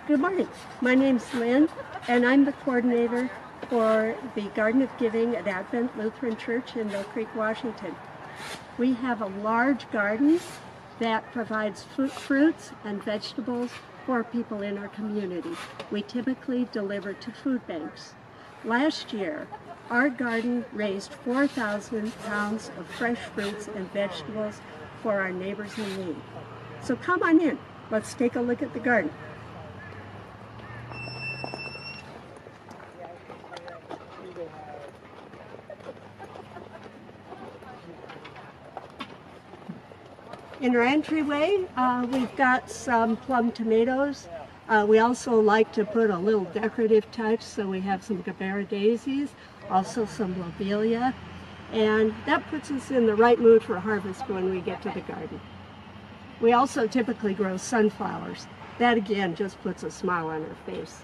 Good morning. My name's Lynn, and I'm the coordinator for the Garden of Giving at Advent Lutheran Church in Mill Creek, Washington. We have a large garden that provides fruits and vegetables for people in our community. We typically deliver to food banks. Last year, our garden raised 4,000 pounds of fresh fruits and vegetables for our neighbors in need. So come on in. Let's take a look at the garden. In our entryway, we've got some plum tomatoes. We also like to put a little decorative touch, so we have some Gabera daisies, also some lobelia, and that puts us in the right mood for harvest when we get to the garden. We also typically grow sunflowers. That again just puts a smile on our face.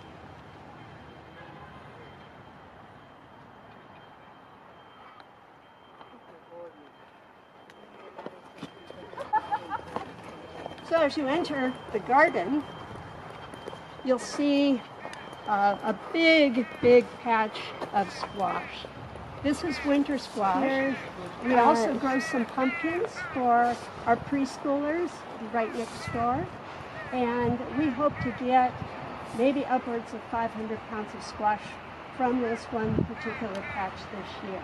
So as you enter the garden, you'll see a big patch of squash. This is winter squash. We also grow some pumpkins for our preschoolers right next door. And we hope to get maybe upwards of 500 pounds of squash from this one particular patch this year.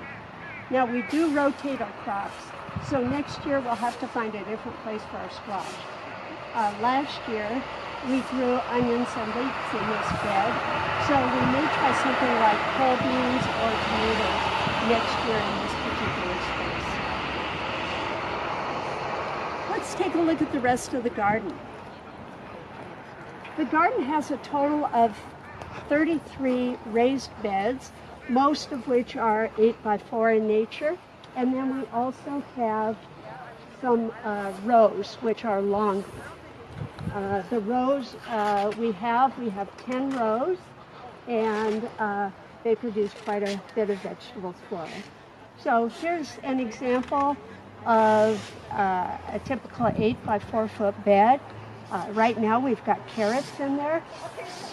Now we do rotate our crops, so next year we'll have to find a different place for our squash. Last year, we grew onions and leeks in this bed, so we may try something like pole beans or tomatoes next year in this particular space. Let's take a look at the rest of the garden. The garden has a total of 33 raised beds, most of which are 8x4 in nature, and then we also have some rows, which are longer. The rows we have 10 rows, and they produce quite a bit of vegetables for us. So here's an example of a typical 8x4 foot bed. Right now we've got carrots in there.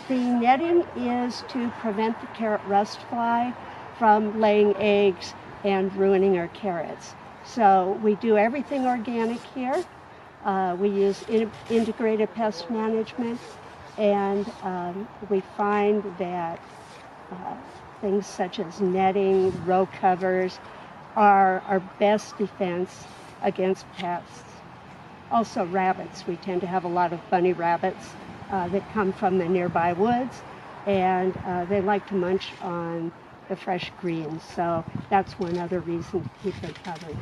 The netting is to prevent the carrot rust fly from laying eggs and ruining our carrots. So we do everything organic here. We use integrated pest management, and we find that things such as netting, row covers are our best defense against pests. Also rabbits. We tend to have a lot of bunny rabbits that come from the nearby woods, and they like to munch on the fresh greens, so that's one other reason to keep them covered.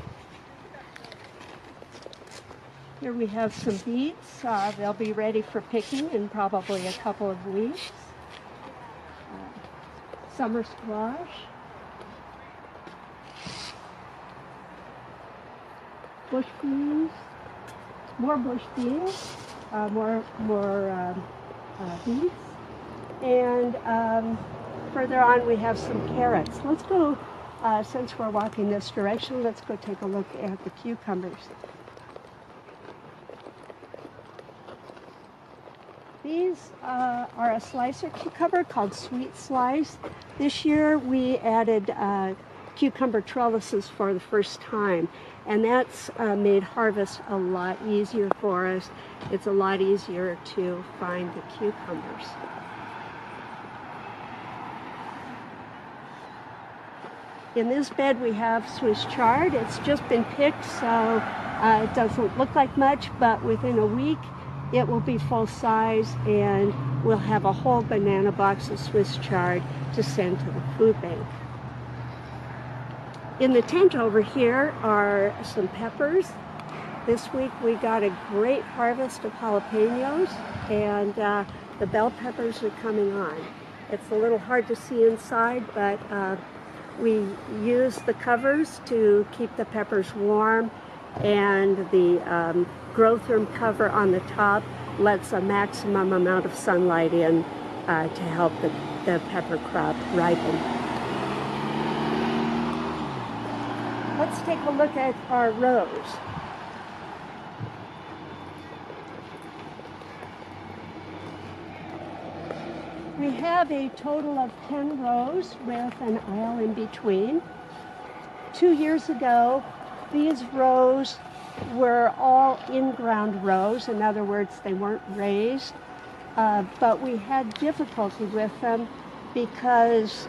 Here we have some beets. They'll be ready for picking in probably a couple of weeks. Summer squash. Bush beans. More bush beans. More beets. And further on we have some carrots. Let's go, since we're walking this direction, let's go take a look at the cucumbers. These are a slicer cucumber called Sweet Slice. This year we added cucumber trellises for the first time, and that's made harvest a lot easier for us. It's a lot easier to find the cucumbers. In this bed we have Swiss chard. It's just been picked, so it doesn't look like much, but within a week it will be full size, and we'll have a whole banana box of Swiss chard to send to the food bank. In the tent over here are some peppers. This week we got a great harvest of jalapenos, and the bell peppers are coming on. It's a little hard to see inside, but we use the covers to keep the peppers warm, and the growth room cover on the top lets a maximum amount of sunlight in to help the pepper crop ripen. Let's take a look at our rows. We have a total of 10 rows with an aisle in between. 2 years ago, these rows were all in-ground rows. In other words, they weren't raised, but we had difficulty with them because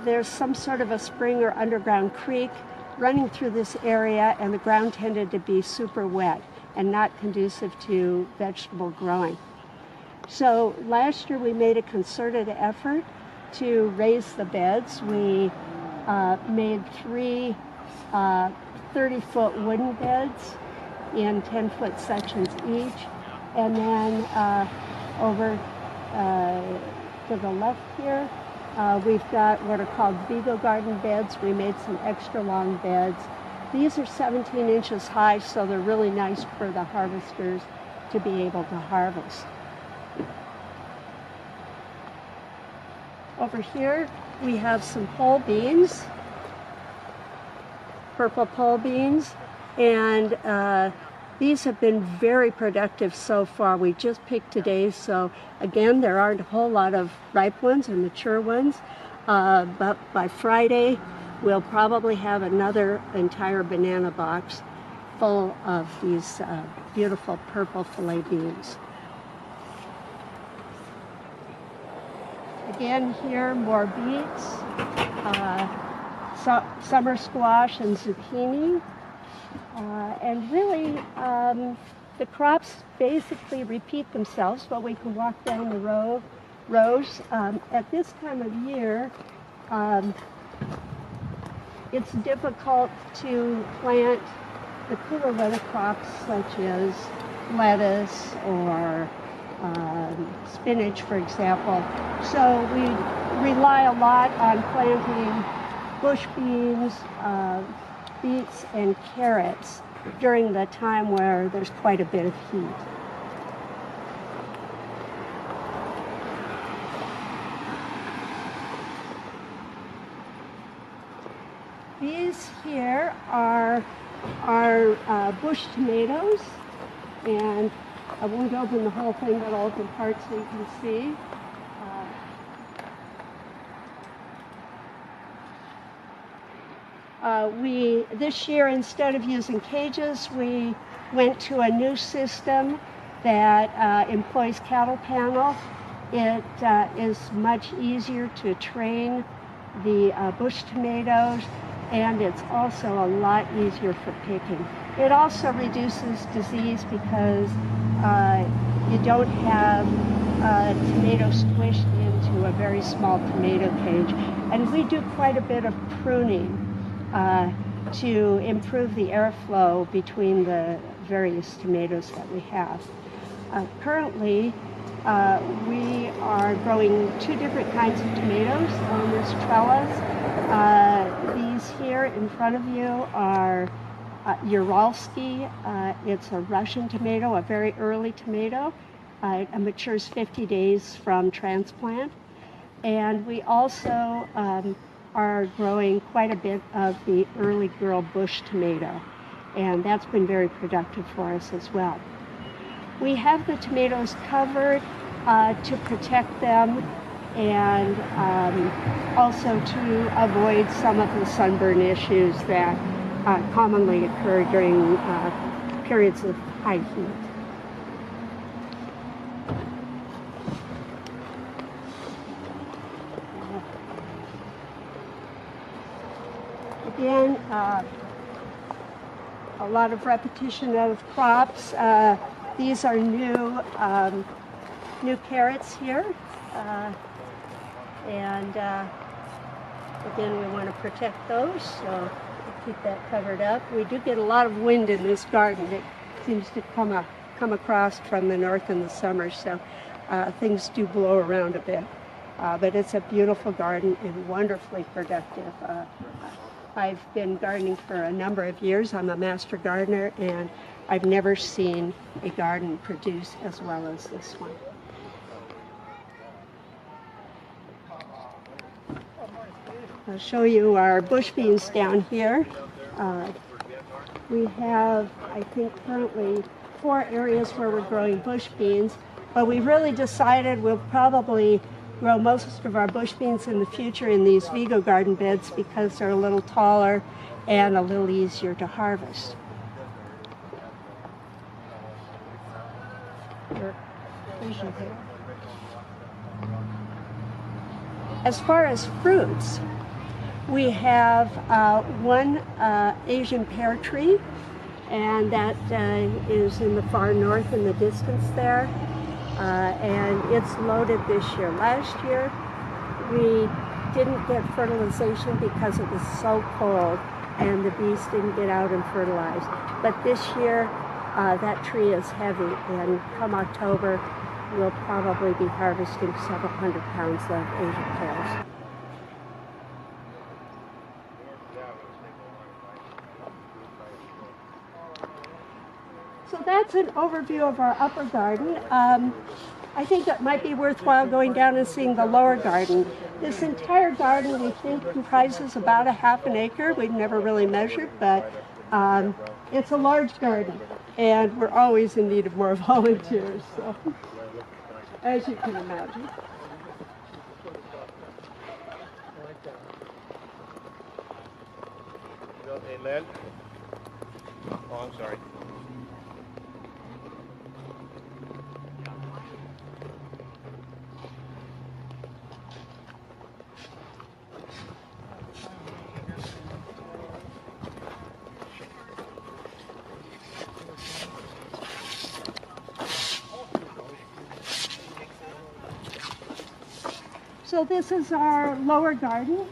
there's some sort of a spring or underground creek running through this area, and the ground tended to be super wet and not conducive to vegetable growing. So last year we made a concerted effort to raise the beds. We made 3 30-foot wooden beds in 10-foot sections each, and then over to the left here we've got what are called Vigo garden beds. We made some extra long beds. These are 17 inches high, so they're really nice for the harvesters to be able to harvest. Over here we have some pole beans, purple pole beans, and these have been very productive so far. We just picked today, so again, there aren't a whole lot of ripe ones or mature ones, but by Friday we'll probably have another entire banana box full of these beautiful purple filet beans. Again here, more beets, summer squash and zucchini. And really, the crops basically repeat themselves, but we can walk down the rows. At this time of year, it's difficult to plant the cooler weather crops such as lettuce or spinach, for example. So we rely a lot on planting bush beans, beets, and carrots during the time where there's quite a bit of heat. These here are our bush tomatoes, and I won't open the whole thing, but I'll open parts so you can see. This year, instead of using cages, we went to a new system that employs cattle panel. It is much easier to train the bush tomatoes, and it's also a lot easier for picking. It also reduces disease because you don't have tomatoes squished into a very small tomato cage. And we do quite a bit of pruning to improve the airflow between the various tomatoes that we have. Currently, we are growing 2 different kinds of tomatoes on this trellis. These here in front of you are Uralski. It's a Russian tomato, a very early tomato. It matures 50 days from transplant. And we also are growing quite a bit of the early girl bush tomato, and that's been very productive for us as well. We have the tomatoes covered to protect them, and also to avoid some of the sunburn issues that commonly occur during periods of high heat. Again, a lot of repetition of crops. These are new carrots here, and again, we want to protect those, so we'll keep that covered up. We do get a lot of wind in this garden. It seems to come across from the north in the summer, so things do blow around a bit. But it's a beautiful garden and wonderfully productive. I've been gardening for a number of years. I'm a master gardener, and I've never seen a garden produce as well as this one. I'll show you our bush beans down here. We have, I think, currently 4 areas where we're growing bush beans. But we really decided we'll probably grow most of our bush beans in the future in these Vigo garden beds because they're a little taller and a little easier to harvest. As far as fruits, we have one Asian pear tree, and that is in the far north in the distance there, and it's loaded this year. Last year we didn't get fertilization because it was so cold and the bees didn't get out and fertilize. But this year that tree is heavy, and come October we'll probably be harvesting several hundred pounds of Asian pears. So that's an overview of our upper garden. I think it might be worthwhile going down and seeing the lower garden. This entire garden we think comprises about a half an acre. We've never really measured, but it's a large garden, and we're always in need of more volunteers, so, as you can imagine. Amen. Oh, I'm sorry. So this is our lower garden.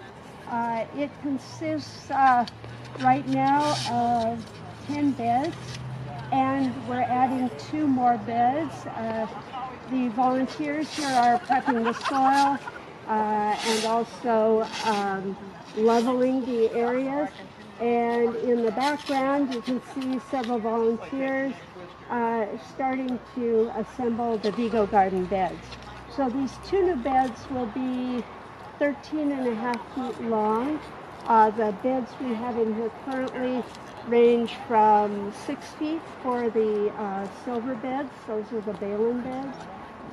It consists right now of 10 beds, and we're adding 2 more beds. The volunteers here are prepping the soil and also leveling the areas. And in the background you can see several volunteers starting to assemble the Vigo garden beds. So these 2 new beds will be 13.5 feet long. The beds we have in here currently range from 6 feet for the silver beds, those are the Balin beds,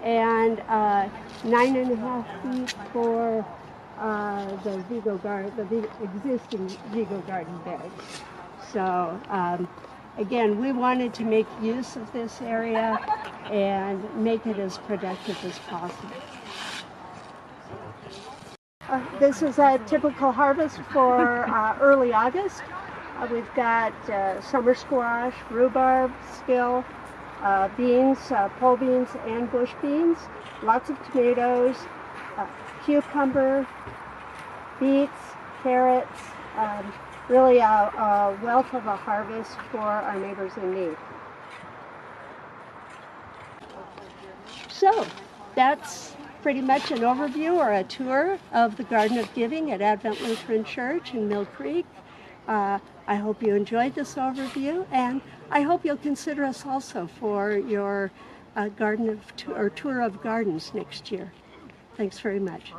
and 9.5 feet for the existing Vigo garden beds. So again, we wanted to make use of this area and make it as productive as possible. This is a typical harvest for early August. We've got summer squash, rhubarb, still, beans, pole beans and bush beans, lots of tomatoes, cucumber, beets, carrots, really a wealth of a harvest for our neighbors in need. So that's pretty much an overview or a tour of the Garden of Giving at Advent Lutheran Church in Mill Creek. I hope you enjoyed this overview, and I hope you'll consider us also for your tour of gardens next year. Thanks very much.